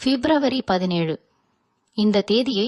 பிப்ரவரி 17. இந்த தேதியை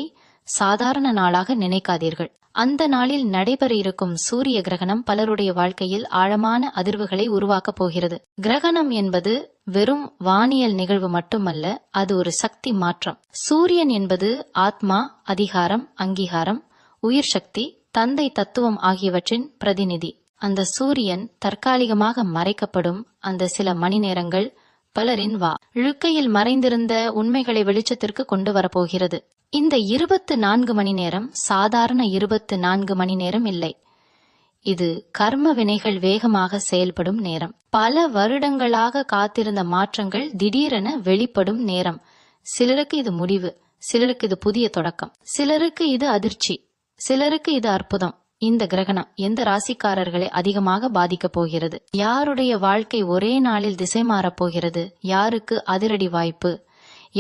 சாதாரண நாளாக நினைக்காதீர்கள். அந்த நாளில் நடைபெற இருக்கும் சூரிய கிரகணம் பலருடைய வாழ்க்கையில் ஆழமான அதிர்வுகளை உருவாக்கப் போகிறது. கிரகணம் என்பது வெறும் வானியல் நிகழ்வு மட்டுமல்ல, அது ஒரு சக்தி மாற்றம். சூரியன் என்பது ஆத்மா, அதிகாரம், அங்கீகாரம், உயிர் சக்தி, தந்தை தத்துவம் ஆகியவற்றின் பிரதிநிதி. அந்த சூரியன் தற்காலிகமாக மறைக்கப்படும் அந்த சில மணி நேரங்கள் பலரின் இழுக்கையில் மறைந்திருந்த உண்மைகளை வெளிச்சத்திற்கு கொண்டு வரப்போகிறது. இந்த 24 மணி நேரம் சாதாரண 24 மணி நேரம் இல்லை. இது கர்ம வினைகள் வேகமாக செயல்படும் நேரம். பல வருடங்களாக காத்திருந்த மாற்றங்கள் திடீரென வெளிப்படும் நேரம். சிலருக்கு இது முடிவு, சிலருக்கு இது புதிய தொடக்கம், சிலருக்கு இது அதிர்ச்சி, சிலருக்கு இது அற்புதம். இந்த கிரகணம் எந்த ராசிக்காரர்களை அதிகமாக பாதிக்கப் போகிறது? யாருடைய வாழ்க்கை ஒரே நாளில் திசை மாறப் போகிறது? யாருக்கு அதிரடி வாய்ப்பு?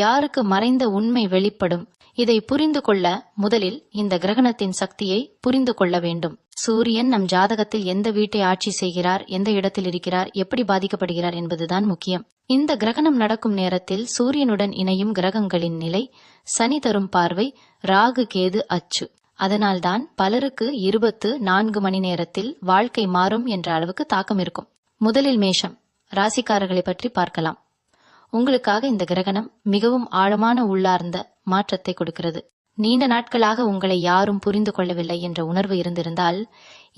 யாருக்கு மறைந்த உண்மை வெளிப்படும்? இதை புரிந்து கொள்ள முதலில் இந்த கிரகணத்தின் சக்தியை புரிந்து கொள்ள வேண்டும். சூரியன் நம் ஜாதகத்தில் எந்த வீட்டை ஆட்சி செய்கிறார், எந்த இடத்தில் இருக்கிறார், எப்படி பாதிக்கப்படுகிறார் என்பதுதான் முக்கியம். இந்த கிரகணம் நடக்கும் நேரத்தில் சூரியனுடன் இணையும் கிரகங்களின் நிலை, சனி தரும் பார்வை, ராகு கேது அச்சு. அதனால்தான் பலருக்கு 24 மணி நேரத்தில் வாழ்க்கை மாறும் என்ற அளவுக்கு தாக்கம் இருக்கும். முதலில் மேஷம் ராசிக்காரர்களை பற்றி பார்க்கலாம். உங்களுக்காக இந்த கிரகணம் மிகவும் ஆழமான உள்ளார்ந்த மாற்றத்தை கொடுக்கிறது. நீண்ட நாட்களாக உங்களை யாரும் புரிந்து கொள்ளவில்லை என்ற உணர்வு இருந்திருந்தால்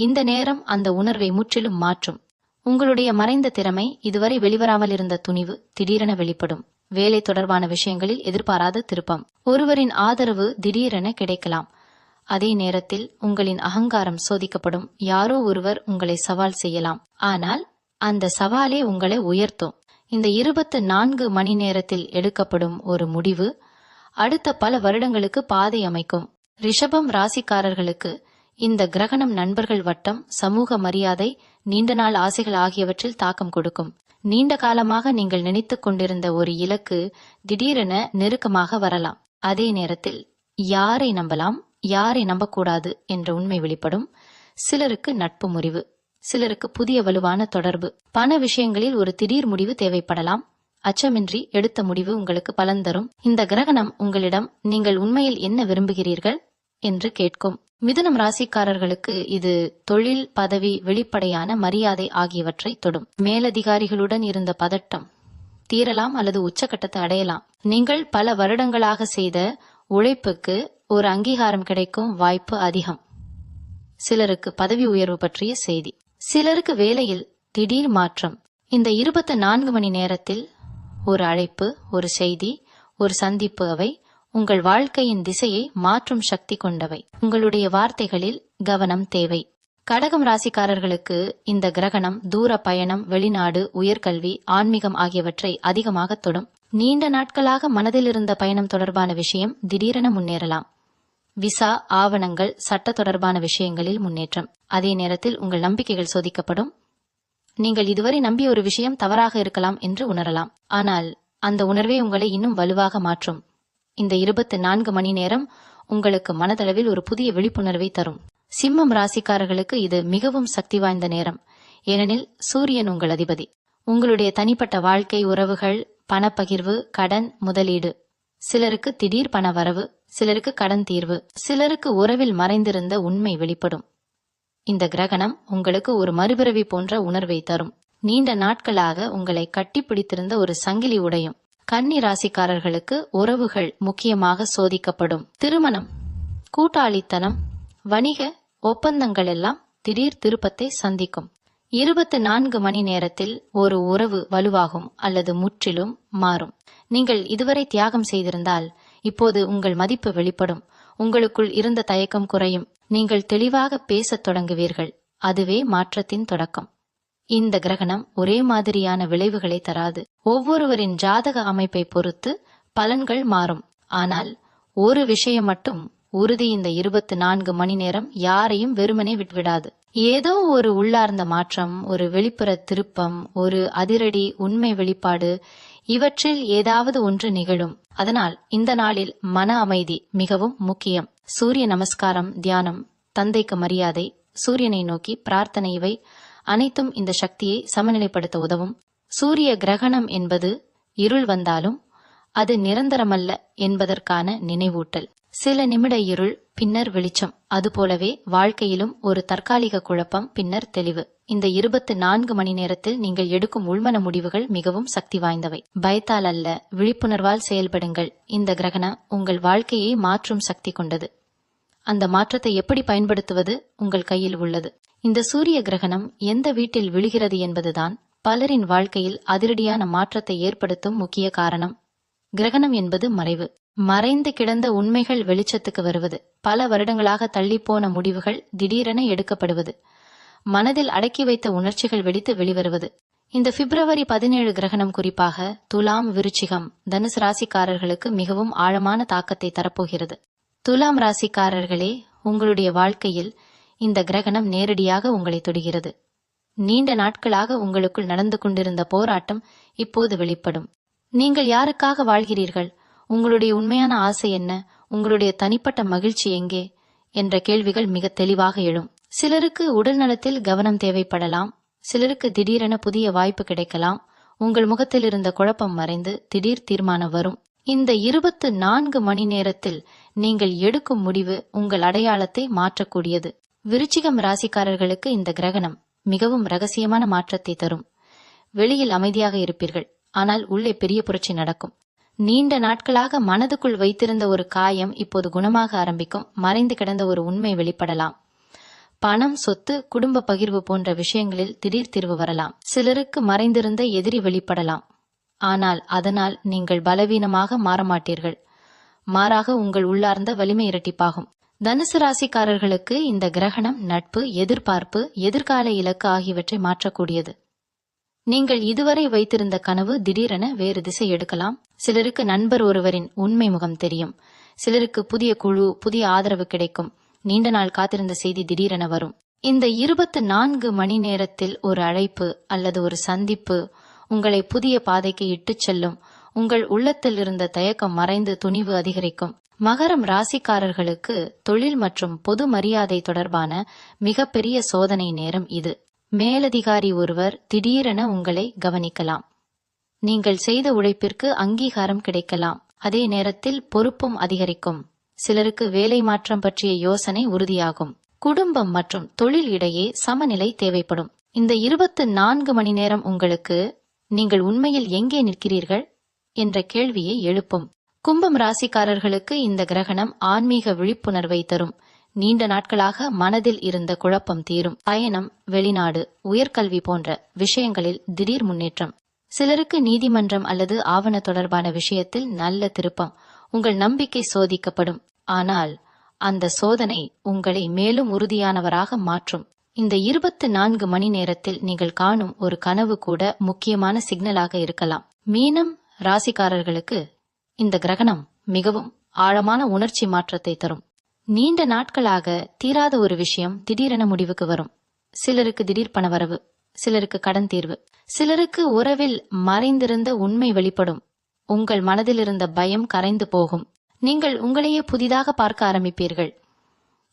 இந்த நேரம் அந்த உணர்வை முற்றிலும் மாற்றும். உங்களுடைய மறைந்த திறமை, இதுவரை வெளிவராமல் இருந்த துணிவு திடீரென வெளிப்படும். வேலை தொடர்பான விஷயங்களில் எதிர்பாராத திருப்பம், ஒருவரின் ஆதரவு திடீரென கிடைக்கலாம். அதே நேரத்தில் உங்களின் அகங்காரம் சோதிக்கப்படும். யாரோ ஒருவர் உங்களை சவால் செய்யலாம், ஆனால் அந்த சவாலே உங்களை உயர்த்தும். இந்த 24 மணி நேரத்தில் எடுக்கப்படும் ஒரு முடிவு அடுத்த பல வருடங்களுக்கு பாதை அமைக்கும். ரிஷபம் ராசிக்காரர்களுக்கு இந்த கிரகணம் நண்பர்கள் வட்டம், சமூக மரியாதை, நீண்ட நாள் ஆசைகள் ஆகியவற்றில் தாக்கம் கொடுக்கும். நீண்ட காலமாக நீங்கள் நினைத்துக் கொண்டிருந்த ஒரு இலக்கு திடீரென நெருக்கமாக வரலாம். அதே நேரத்தில் யாரை நம்பலாம், யாரை நம்பக்கூடாது என்ற உண்மை வெளிப்படும். சிலருக்கு நட்பு முறிவு, சிலருக்கு புதிய வலுவான தொடர்பு. பண விஷயங்களில் ஒரு திடீர் முடிவு தேவைப்படலாம். அச்சமின்றி எடுத்த முடிவு உங்களுக்கு பலன் தரும். இந்த கிரகணம் உங்களிடம் நீங்கள் உண்மையில் என்ன விரும்புகிறீர்கள் என்று கேட்கும். மிதுனம் ராசிக்காரர்களுக்கு இது தொழில், பதவி, வெளிப்படையான மரியாதை ஆகியவற்றை தொடும். மேலதிகாரிகளுடன் இருந்த பதட்டம் தீரலாம் அல்லது உச்சக்கட்டத்தை அடையலாம். நீங்கள் பல வருடங்களாக செய்த உழைப்புக்கு ஒரு அங்கீகாரம் கிடைக்கும் வாய்ப்பு அதிகம். சிலருக்கு பதவி உயர்வு பற்றிய செய்தி, சிலருக்கு வேலையில் திடீர் மாற்றம். இந்த 24 மணி நேரத்தில் ஒரு அழைப்பு, ஒரு செய்தி, ஒரு சந்திப்பு, அவை உங்கள் வாழ்க்கையின் திசையை மாற்றும் சக்தி கொண்டவை. உங்களுடைய வார்த்தைகளில் கவனம் தேவை. கடகம் ராசிக்காரர்களுக்கு இந்த கிரகணம் தூர பயணம், வெளிநாடு, உயர்கல்வி, ஆன்மீகம் ஆகியவற்றை அதிகமாக தொடும். நீண்ட நாட்களாக மனதில் இருந்த பயணம் தொடர்பான விஷயம் திடீரென முன்னேறலாம். விசா, ஆவணங்கள், சட்ட தொடர்பான விஷயங்களில் முன்னேற்றம். அதே நேரத்தில் உங்கள் நம்பிக்கைகள் சோதிக்கப்படும். நீங்கள் இதுவரை நம்பிய ஒரு விஷயம் தவறாக இருக்கலாம் என்று உணரலாம், ஆனால் அந்த உணர்வே உங்களை இன்னும் வலுவாக மாற்றும். இந்த 24 மணி நேரம் உங்களுக்கு மனதளவில் ஒரு புதிய விழிப்புணர்வை தரும். சிம்மம் ராசிக்காரர்களுக்கு இது மிகவும் சக்தி வாய்ந்த நேரம். ஏனெனில் சூரியன் உங்கள் அதிபதி. உங்களுடைய தனிப்பட்ட வாழ்க்கை, உறவுகள், பணப்பகிர்வு, கடன், முதலீடு. சிலருக்கு திடீர் பண வரவு, சிலருக்கு கடன் தீர்வு, சிலருக்கு உறவில் மறைந்திருந்த உண்மை வெளிப்படும். இந்த கிரகணம் உங்களுக்கு ஒரு மறுபிறவி போன்ற உணர்வை தரும். நீண்ட நாட்களாக உங்களை கட்டிப்பிடித்திருந்த ஒரு சங்கிலி உடையும். கன்னி ராசிக்காரர்களுக்கு உறவுகள் முக்கியமாக சோதிக்கப்படும். திருமணம், கூட்டாளித்தனம், வணிக ஒப்பந்தங்கள் எல்லாம் திடீர் திருப்பத்தை சந்திக்கும். 24 மணி நேரத்தில் ஒரு உறவு வலுவாகும் அல்லது முற்றிலும் மாறும். நீங்கள் இதுவரை தியாகம் செய்திருந்தால் இப்போது உங்கள் மதிப்பு வெளிப்படும். உங்களுக்குள் இருந்த தயக்கம் குறையும். நீங்கள் தெளிவாக பேசத் தொடங்குவீர்கள். அதுவே மாற்றத்தின் தொடக்கம். இந்த கிரகணம் ஒரே மாதிரியான விளைவுகளை தராது. ஒவ்வொருவரின் ஜாதக அமைப்பை பொறுத்து பலன்கள் மாறும். ஆனால் ஒரு விஷயம் மட்டும் உறுதி, இந்த 24 மணி நேரம் யாரையும் வெறுமனே விட்டுவிடாது. ஏதோ ஒரு உள்ளார்ந்த மாற்றம், ஒரு வெளிப்புற திருப்பம், ஒரு அதிரடி உண்மை வெளிப்பாடு, இவற்றில் ஏதாவது ஒன்று நிகழும். அதனால் இந்த நாளில் மன அமைதி மிகவும் முக்கியம். சூரிய நமஸ்காரம், தியானம், தந்தைக்கு மரியாதை, சூரியனை நோக்கி பிரார்த்தனை, இவை அனைத்தும் இந்த சக்தியை சமநிலைப்படுத்த உதவும். சூரிய கிரகணம் என்பது இருள் வந்தாலும் அது நிரந்தரமல்ல என்பதற்கான நினைவூட்டல். சில நிமிட இருள், பின்னர் வெளிச்சம். அதுபோலவே வாழ்க்கையிலும் ஒரு தற்காலிக குழப்பம், பின்னர் தெளிவு. இந்த 24 மணி நேரத்தில் நீங்கள் எடுக்கும் உள்மன முடிவுகள் மிகவும் சக்தி வாய்ந்தவை. பயத்தால் அல்ல, விழிப்புணர்வால் செயல்படுங்கள். இந்த கிரகணம் உங்கள் வாழ்க்கையை மாற்றும் சக்தி கொண்டது. அந்த மாற்றத்தை எப்படி பயன்படுத்துவது உங்கள் கையில் உள்ளது. இந்த சூரிய கிரகணம் எந்த வீட்டில் விழுகிறது என்பதுதான் பலரின் வாழ்க்கையில் அதிரடியான மாற்றத்தை ஏற்படுத்தும் முக்கிய காரணம். கிரகணம் என்பது மறைவு. மறைந்து கிடந்த உண்மைகள் வெளிச்சத்துக்கு வருவது. பல வருடங்களாக தள்ளிப்போன முடிவுகள் திடீரென எடுக்கப்படுவது. மனதில் அடக்கி வைத்த உணர்ச்சிகள் வெடித்து வெளிவருவது. இந்த பிப்ரவரி 17 கிரகணம் குறிப்பாக துலாம், விருச்சிகம், தனுசு ராசிக்காரர்களுக்கு மிகவும் ஆழமான தாக்கத்தை தரப்போகிறது. துலாம் ராசிக்காரர்களே, உங்களுடைய வாழ்க்கையில் இந்த கிரகணம் நேரடியாக உங்களை தொடுகிறது. நீண்ட நாட்களாக உங்களுக்குள் நடந்து கொண்டிருந்த போராட்டம் இப்போது வெளிப்படும். நீங்கள் யாருக்காக வாழ்கிறீர்கள்? உங்களுடைய உண்மையான ஆசை என்ன? உங்களுடைய தனிப்பட்ட மகிழ்ச்சி எங்கே என்ற கேள்விகள் மிக தெளிவாக எழும். சிலருக்கு உடல் நலத்தில் கவனம் தேவைப்படலாம். சிலருக்கு திடீரென புதிய வாய்ப்பு கிடைக்கலாம். உங்கள் முகத்தில் இருந்த குழப்பம் மறைந்து திடீர் தீர்மானம் வரும். இந்த 24 மணி நேரத்தில் நீங்கள் எடுக்கும் முடிவு உங்கள் அடையாளத்தை மாற்றக்கூடியது. விருச்சிகம் ராசிக்காரர்களுக்கு இந்த கிரகணம் மிகவும் ரகசியமான மாற்றத்தை தரும். வெளியில் அமைதியாக இருப்பீர்கள், ஆனால் உள்ளே பெரிய புரட்சி நடக்கும். நீண்ட நாட்களாக மனதுக்குள் வைத்திருந்த ஒரு காயம் இப்போது குணமாக ஆரம்பிக்கும். மறைந்து கிடந்த ஒரு உண்மை வெளிப்படலாம். பணம், சொத்து, குடும்ப பகிர்வு போன்ற விஷயங்களில் திடீர் தீர்வு வரலாம். சிலருக்கு மறைந்திருந்த எதிரி வெளிப்படலாம். ஆனால் அதனால் நீங்கள் பலவீனமாக மாறமாட்டீர்கள். மாறாக உங்கள் உள்ளார்ந்த வலிமை இரட்டிப்பாகும். தனுசு ராசிக்காரர்களுக்கு இந்த கிரகணம் நட்பு, எதிர்பார்ப்பு, எதிர்கால இலக்கு ஆகியவற்றை மாற்றக்கூடியது. நீங்கள் இதுவரை வைத்திருந்த கனவு திடீரென வேறு திசை எடுக்கலாம். சிலருக்கு நண்பர் ஒருவரின் உண்மை முகம் தெரியும். சிலருக்கு புதிய குழு, புதிய ஆதரவு கிடைக்கும். நீண்ட நாள் காத்திருந்த செய்தி திடீரென வரும். இந்த 24 மணி நேரத்தில் ஒரு அழைப்பு அல்லது ஒரு சந்திப்பு உங்களை புதிய பாதைக்கு இட்டுச் செல்லும். உங்கள் உள்ளத்தில் இருந்த தயக்கம் மறைந்து துணிவு அதிகரிக்கும். மகரம் ராசிக்காரர்களுக்கு தொழில் மற்றும் பொது மரியாதை தொடர்பான மிகப்பெரிய சோதனை நேரம் இது. மேலதிகாரி ஒருவர் திடீரென உங்களை கவனிக்கலாம். நீங்கள் செய்த உழைப்பிற்கு அங்கீகாரம் கிடைக்கலாம். அதே நேரத்தில் பொறுப்பும் அதிகரிக்கும். சிலருக்கு வேலை மாற்றம் பற்றிய யோசனை உறுதியாகும். குடும்பம் மற்றும் தொழில் இடையே சமநிலை தேவைப்படும். இந்த 24 மணி நேரம் உங்களுக்கு நீங்கள் உண்மையில் எங்கே நிற்கிறீர்கள் என்ற கேள்வியை எழுப்பும். கும்பம் ராசிக்காரர்களுக்கு இந்த கிரகணம் ஆன்மீக விழிப்புணர்வை தரும். நீண்ட நாட்களாக மனதில் இருந்த குழப்பம் தீரும். பயணம், வெளிநாடு, உயர்கல்வி போன்ற விஷயங்களில் திடீர் முன்னேற்றம். சிலருக்கு நீதிமன்றம் அல்லது ஆவண தொடர்பான விஷயத்தில் நல்ல திருப்பம். உங்கள் நம்பிக்கை சோதிக்கப்படும். ஆனால் அந்த சோதனை உங்களை மேலும் உறுதியானவராக மாற்றும். இந்த 24 மணி நேரத்தில் நீங்கள் காணும் ஒரு கனவு கூட முக்கியமான சிக்னலாக இருக்கலாம். மீனம் ராசிக்காரர்களுக்கு இந்த கிரகணம் மிகவும் ஆழமான உணர்ச்சி மாற்றத்தை தரும். நீண்ட நாட்களாக தீராத ஒரு விஷயம் திடீரென முடிவுக்கு வரும். சிலருக்கு திடீர் பணவரவு, சிலருக்கு கடன் தீர்வு, சிலருக்கு உறவில் மறைந்திருந்த உண்மை வெளிப்படும். உங்கள் மனதில் இருந்த பயம் கரைந்து போகும். நீங்கள் உங்களையே புதிதாக பார்க்க ஆரம்பிப்பீர்கள்.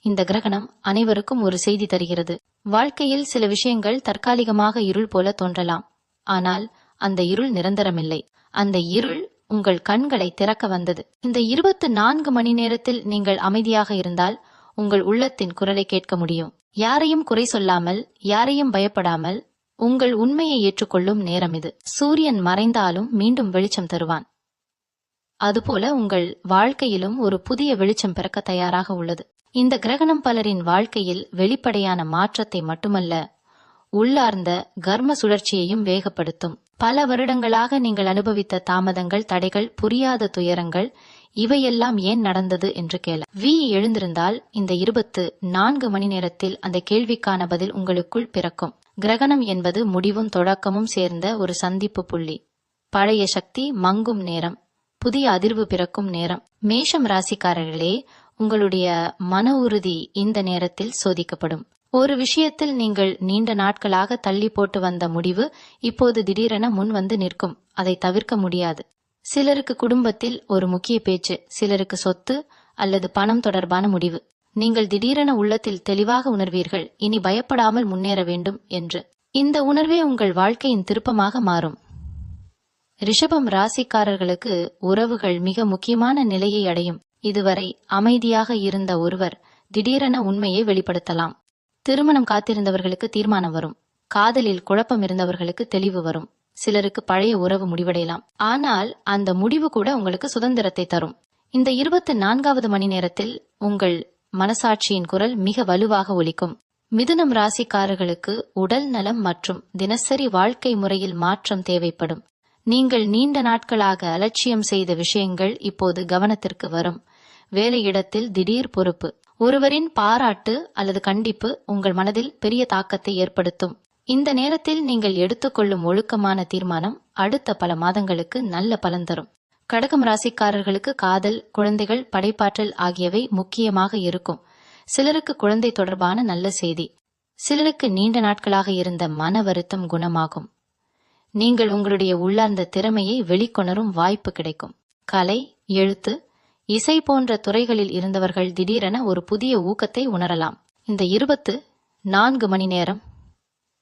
இந்த கிரகணம் அனைவருக்கும் ஒரு செய்தி தருகிறது. வாழ்க்கையில் சில விஷயங்கள் தற்காலிகமாக இருள் போல தோன்றலாம். ஆனால் அந்த இருள் நிரந்தரமில்லை. அந்த இருள் உங்கள் கண்களை திறக்க வந்தது. இந்த 24 மணி நேரத்தில் நீங்கள் அமைதியாக இருந்தால் உங்கள் உள்ளத்தின் குரலை கேட்க முடியும். யாரையும் குறை சொல்லாமல், யாரையும் பயப்படாமல் உங்கள் உண்மையை ஏற்றுக்கொள்ளும் நேரம் இது. சூரியன் மறைந்தாலும் மீண்டும் வெளிச்சம் தருவான். அதுபோல உங்கள் வாழ்க்கையிலும் ஒரு புதிய வெளிச்சம் பிறக்க தயாராக உள்ளது. இந்த கிரகணம் பலரின் வாழ்க்கையில் வெளிப்படையான மாற்றத்தை மட்டுமல்ல, உள்ளார்ந்த கர்ம சுழற்சியையும் வேகப்படுத்தும். பல வருடங்களாக நீங்கள் அனுபவித்த தாமதங்கள், தடைகள், புரியாத துயரங்கள், இவையெல்லாம் ஏன் நடந்தது என்று கேள எழுந்திருந்தால் இந்த 24 மணி நேரத்தில் அந்த கேள்விக்கான பதில் உங்களுக்குள் பிறக்கும். கிரகணம் என்பது முடிவும் தொடக்கமும் சேர்ந்த ஒரு சந்திப்பு புள்ளி. பழைய சக்தி மங்கும் நேரம், புதிய அதிர்வு பிறக்கும் நேரம். மேஷம் ராசிக்காரர்களே, உங்களுடைய மன உறுதி இந்த நேரத்தில் சோதிக்கப்படும். ஒரு விஷயத்தில் நீங்கள் நீண்ட நாட்களாக தள்ளி போட்டு வந்த முடிவு இப்போது திடீரென முன் வந்து நிற்கும். அதை தவிர்க்க முடியாது. சிலருக்கு குடும்பத்தில் ஒரு முக்கிய பேச்சு, சிலருக்கு சொத்து அல்லது பணம் தொடர்பான முடிவு. நீங்கள் திடீரென உள்ளத்தில் தெளிவாக உணர்வீர்கள், இனி பயப்படாமல் முன்னேற வேண்டும் என்று. இந்த உணர்வே உங்கள் வாழ்க்கையின் திருப்பமாக மாறும். ரிஷபம் ராசிக்காரர்களுக்கு உறவுகள் மிக முக்கியமான நிலையை அடையும். இதுவரை அமைதியாக இருந்த ஒருவர் திடீரென உண்மையை வெளிப்படுத்தலாம். திருமணம் காத்திருந்தவர்களுக்கு தீர்மானம் வரும். காதலில் குழப்பம் இருந்தவர்களுக்கு தெளிவு வரும். சிலருக்கு பழைய உறவு முடிவடையலாம். ஆனால் அந்த முடிவு கூட உங்களுக்கு சுதந்திரத்தை தரும். இந்த 24வது மணி நேரத்தில் உங்கள் மனசாட்சியின் குரல் மிக வலுவாக ஒலிக்கும். மிதுனம் ராசிக்காரர்களுக்கு உடல் நலம் மற்றும் தினசரி வாழ்க்கை முறையில் மாற்றம் தேவைப்படும். நீங்கள் நீண்ட நாட்களாக அலட்சியம் செய்த விஷயங்கள் இப்போது கவனத்திற்கு வரும். வேலையிடத்தில் திடீர் பொறுப்பு, ஒருவரின் பாராட்டு அல்லது கண்டிப்பு உங்கள் மனதில் பெரிய தாக்கத்தை ஏற்படுத்தும். இந்த நேரத்தில் நீங்கள் எடுத்துக்கொள்ளும் ஒழுக்கமான தீர்மானம் அடுத்த பல மாதங்களுக்கு நல்ல பலன் தரும். கடகம் ராசிக்காரர்களுக்கு காதல், குழந்தைகள், படைப்பாற்றல் ஆகியவை முக்கியமாக இருக்கும். சிலருக்கு குழந்தை தொடர்பான நல்ல செய்தி, சிலருக்கு நீண்ட நாட்களாக இருந்த மன வருத்தம் குணமாகும். நீங்கள் உங்களுடைய உள்ளார்ந்த திறமையை வெளிக்கொணரும் வாய்ப்பு கிடைக்கும். கலை, எழுத்து, இசை போன்ற துறைகளில் இருந்தவர்கள் திடீரென ஒரு புதிய ஊக்கத்தை உணரலாம். இந்த 24 மணி நேரம்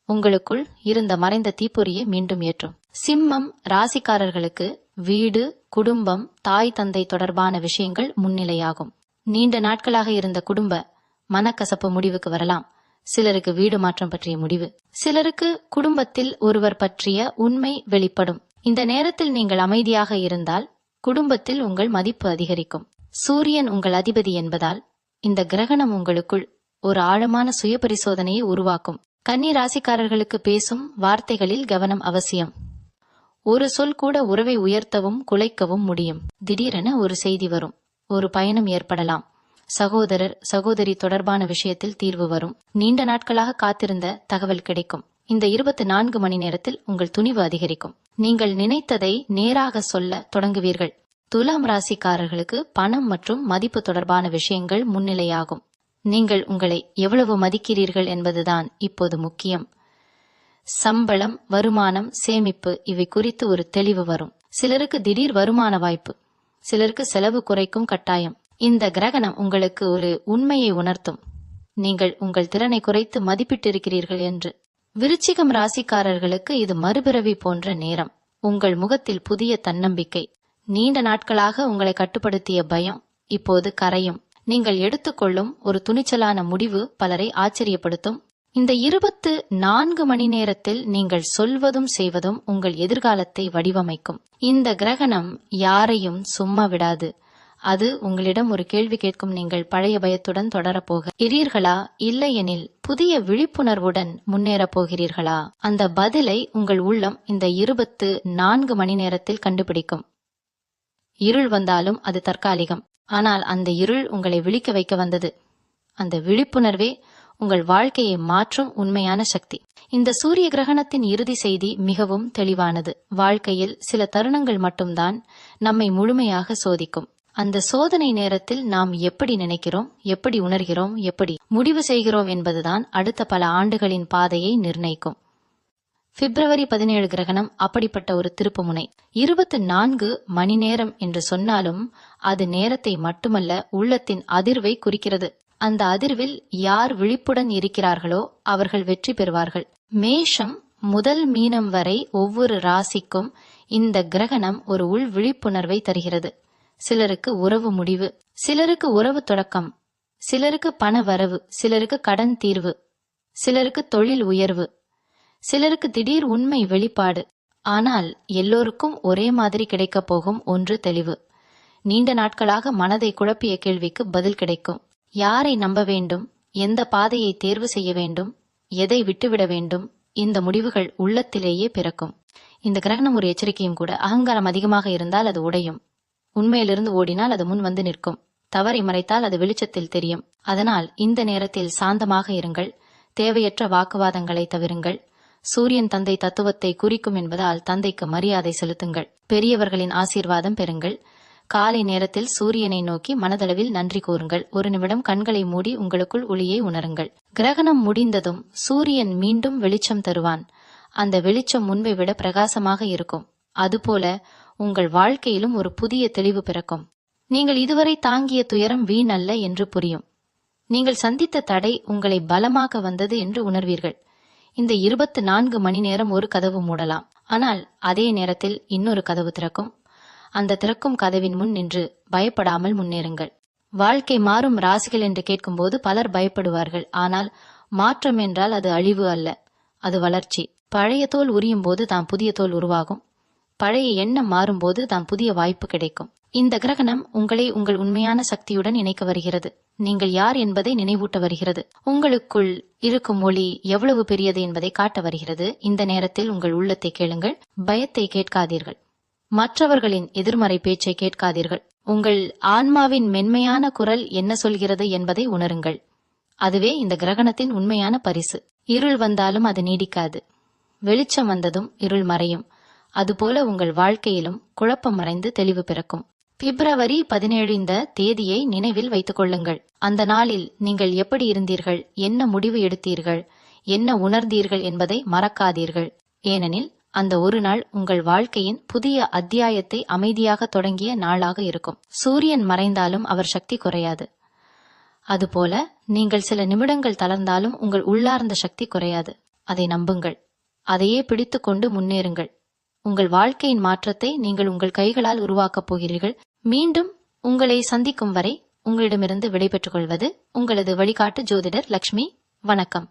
உங்களுக்குள் இருந்த மறைந்த தீப்பொறியை மீண்டும் ஏற்றும். சிம்மம் ராசிக்காரர்களுக்கு வீடு, குடும்பம், தாய் தந்தை தொடர்பான விஷயங்கள் முன்னிலையாகும். நீண்ட நாட்களாக இருந்த குடும்ப மனக்கசப்பு முடிவுக்கு வரலாம். சிலருக்கு வீடு மாற்றம் பற்றிய முடிவு, சிலருக்கு குடும்பத்தில் ஒருவர் பற்றிய உண்மை வெளிப்படும். இந்த நேரத்தில் நீங்கள் அமைதியாக இருந்தால் குடும்பத்தில் உங்கள் மதிப்பு அதிகரிக்கும். சூரியன் உங்கள் அதிபதி என்பதால் இந்த கிரகணம் உங்களுக்குள் ஒரு ஆழமான சுய பரிசோதனையை உருவாக்கும். கன்னி ராசிக்காரர்களுக்கு பேசும் வார்த்தைகளில் கவனம் அவசியம். ஒரு சொல் கூட உறவை உயர்த்தவும் குலைக்கவும் முடியும். திடீரென ஒரு செய்தி வரும். ஒரு பயணம் ஏற்படலாம். சகோதரர், சகோதரி தொடர்பான விஷயத்தில் தீர்வு வரும். நீண்ட நாட்களாக காத்திருந்த தகவல் கிடைக்கும். இந்த 24 மணி நேரத்தில் உங்கள் துணிவு அதிகரிக்கும். நீங்கள் நினைத்ததை நேராக சொல்ல தொடங்குவீர்கள். துலாம் ராசிக்காரர்களுக்கு பணம் மற்றும் மதிப்பு தொடர்பான விஷயங்கள் முன்னிலையாகும். நீங்கள் உங்களை எவ்வளவு மதிக்கிறீர்கள் என்பதுதான் இப்போது முக்கியம். சம்பளம், வருமானம், சேமிப்பு இவை குறித்து ஒரு தெளிவு வரும். சிலருக்கு திடீர் வருமான வாய்ப்பு, சிலருக்கு செலவு குறைக்கும் கட்டாயம். இந்த கிரகணம் உங்களுக்கு ஒரு உண்மையை உணர்த்தும். நீங்கள் உங்கள் திறனை குறைத்து மதிப்பிட்டிருக்கிறீர்கள் என்று. விருச்சிகம் ராசிக்காரர்களுக்கு இது மறுபிறவி போன்ற நேரம். உங்கள் முகத்தில் புதிய தன்னம்பிக்கை. நீண்ட நாட்களாக உங்களை கட்டுப்படுத்திய பயம் இப்போது கரையும். நீங்கள் எடுத்துக்கொள்ளும் ஒரு துணிச்சலான முடிவு பலரை ஆச்சரியப்படுத்தும். இந்த 24 மணி நேரத்தில் நீங்கள் சொல்வதும் செய்வதும் உங்கள் எதிர்காலத்தை வடிவமைக்கும். இந்த கிரகணம் யாரையும் சும்மா விடாது. அது உங்களிடம் ஒரு கேள்வி கேட்கும். நீங்கள் பழைய பயத்துடன் தொடரப்போக இருக்கிறீர்களா, இல்லையெனில் புதிய விழிப்புணர்வுடன் முன்னேறப் போகிறீர்களா? அந்த பதிலை உங்கள் உள்ளம் இந்த 24 மணி நேரத்தில் கண்டுபிடிக்கும். இருள் வந்தாலும் அது தற்காலிகம். ஆனால் அந்த இருள் உங்களை விழிக்க வைக்க வந்தது. அந்த விழிப்புணர்வே உங்கள் வாழ்க்கையை மாற்றும் உண்மையான சக்தி. இந்த சூரிய கிரகணத்தின் இறுதி செய்தி மிகவும் தெளிவானது. வாழ்க்கையில் சில தருணங்கள் மட்டும்தான் நம்மை முழுமையாக சோதிக்கும். அந்த சோதனை நேரத்தில் நாம் எப்படி நினைக்கிறோம், எப்படி உணர்கிறோம், எப்படி முடிவு செய்கிறோம் என்பதுதான் அடுத்த பல ஆண்டுகளின் பாதையை நிர்ணயிக்கும். பிப்ரவரி 17 கிரகணம் அப்படிப்பட்ட ஒரு திருப்புமுனை. 24 மணி நேரம் என்று சொன்னாலும் அது நேரத்தை மட்டுமல்ல, உள்ளத்தின் அதிர்வை குறிக்கிறது. அந்த அதிர்வில் யார் விழிப்புடன் இருக்கிறார்களோ அவர்கள் வெற்றி பெறுவார்கள். மேஷம் முதல் மீனம் வரை ஒவ்வொரு ராசிக்கும் இந்த கிரகணம் ஒரு உள் விழிப்புணர்வை தருகிறது. சிலருக்கு உறவு முடிவு, சிலருக்கு உறவு தொடக்கம், சிலருக்கு பண வரவு, சிலருக்கு கடன் தீர்வு, சிலருக்கு தொழில் உயர்வு, சிலருக்கு திடீர் உண்மை வெளிப்பாடு. ஆனால் எல்லோருக்கும் ஒரே மாதிரி கிடைக்கப் போகும் ஒன்று தெளிவு. நீண்ட நாட்களாக மனதை குழப்பிய கேள்விக்கு பதில் கிடைக்கும். யாரை நம்ப வேண்டும், எந்த பாதையை தேர்வு செய்ய வேண்டும், எதை விட்டுவிட வேண்டும், இந்த முடிவுகள் உள்ளத்திலேயே பிறக்கும். இந்த கிரகணம் ஒரு எச்சரிக்கையும் கூட. அகங்காரம் அதிகமாக இருந்தால் அது உடையும். உண்மையிலிருந்து ஓடினால் அது முன் வந்து நிற்கும். தவறை மறைத்தால் அது வெளிச்சத்தில் தெரியும். அதனால் இந்த நேரத்தில் சாந்தமாக இருங்கள். தேவையற்ற வாக்குவாதங்களை தவிருங்கள். சூரியன் தந்தை தத்துவத்தை குறிக்கும் என்பதால் தந்தைக்கு மரியாதை செலுத்துங்கள். பெரியவர்களின் ஆசீர்வாதம் பெறுங்கள். காலை நேரத்தில் சூரியனை நோக்கி மனதளவில் நன்றி கூறுங்கள். ஒரு நிமிடம் கண்களை மூடி உங்களுக்குள் ஒளியை உணருங்கள். கிரகணம் முடிந்ததும் சூரியன் மீண்டும் வெளிச்சம் தருவான். அந்த வெளிச்சம் முன்பை விட பிரகாசமாக இருக்கும். அதுபோல உங்கள் வாழ்க்கையிலும் ஒரு புதிய தெளிவு பிறக்கும். நீங்கள் இதுவரை தாங்கிய துயரம் வீணல்ல என்று புரியும். நீங்கள் சந்தித்த தடை உங்களை பலமாக வந்தது என்று உணர்வீர்கள். இந்த 24 மணி நேரம் ஒரு கதவு மூடலாம். ஆனால் அதே நேரத்தில் இன்னொரு கதவு திறக்கும். அந்த திறக்கும் கதவின் முன் நின்று பயப்படாமல் முன்னேறுங்கள். வாழ்க்கை மாறும் ராசிகள் என்று கேட்கும்போது பலர் பயப்படுவார்கள். ஆனால் மாற்றம் என்றால் அது அழிவு அல்ல, அது வளர்ச்சி. பழைய தோல் உரியும் போது தான் புதிய தோல் உருவாகும். பழைய எண்ணம் மாறும்போது தான் புதிய வாய்ப்பு கிடைக்கும். இந்த கிரகணம் உங்களை உங்கள் உண்மையான சக்தியுடன் இணைக்க வருகிறது. நீங்கள் யார் என்பதை நினைவூட்ட வருகிறது. உங்களுக்குள் இருக்கும் ஒளி எவ்வளவு பெரியது என்பதை காட்ட வருகிறது. இந்த நேரத்தில் உங்கள் உள்ளத்தை கேளுங்கள். பயத்தை கேட்காதீர்கள். மற்றவர்களின் எதிர்மறை பேச்சை கேட்காதீர்கள். உங்கள் ஆன்மாவின் மென்மையான குரல் என்ன சொல்கிறது என்பதை உணருங்கள். அதுவே இந்த கிரகணத்தின் உண்மையான பரிசு. இருள் வந்தாலும் அது நீடிக்காது. வெளிச்சம் வந்ததும் இருள் மறையும். அதுபோல உங்கள் வாழ்க்கையிலும் குழப்பம் மறைந்து தெளிவு பிறக்கும். பிப்ரவரி 17 இந்த தேதியை நினைவில் வைத்துக் கொள்ளுங்கள். அந்த நாளில் நீங்கள் எப்படி இருந்தீர்கள், என்ன முடிவு எடுத்தீர்கள், என்ன உணர்ந்தீர்கள் என்பதை மறக்காதீர்கள். ஏனெனில் அந்த ஒரு நாள் உங்கள் வாழ்க்கையின் புதிய அத்தியாயத்தை அமைதியாக தொடங்கிய நாளாக இருக்கும். சூரியன் மறைந்தாலும் அவர் சக்தி குறையாது. அதுபோல நீங்கள் சில நிமிடங்கள் தளர்ந்தாலும் உங்கள் உள்ளார்ந்த சக்தி குறையாது. அதை நம்புங்கள். அதையே பிடித்து கொண்டு முன்னேறுங்கள். உங்கள் வாழ்க்கையின் மாற்றத்தை நீங்கள் உங்கள் கைகளால் உருவாக்கப் போகிறீர்கள். மீண்டும் உங்களை சந்திக்கும் வரை உங்களிடமிருந்து விடைபெற்றுக் கொள்வது உங்களது வழிகாட்டு ஜோதிடர் லக்ஷ்மி. வணக்கம்.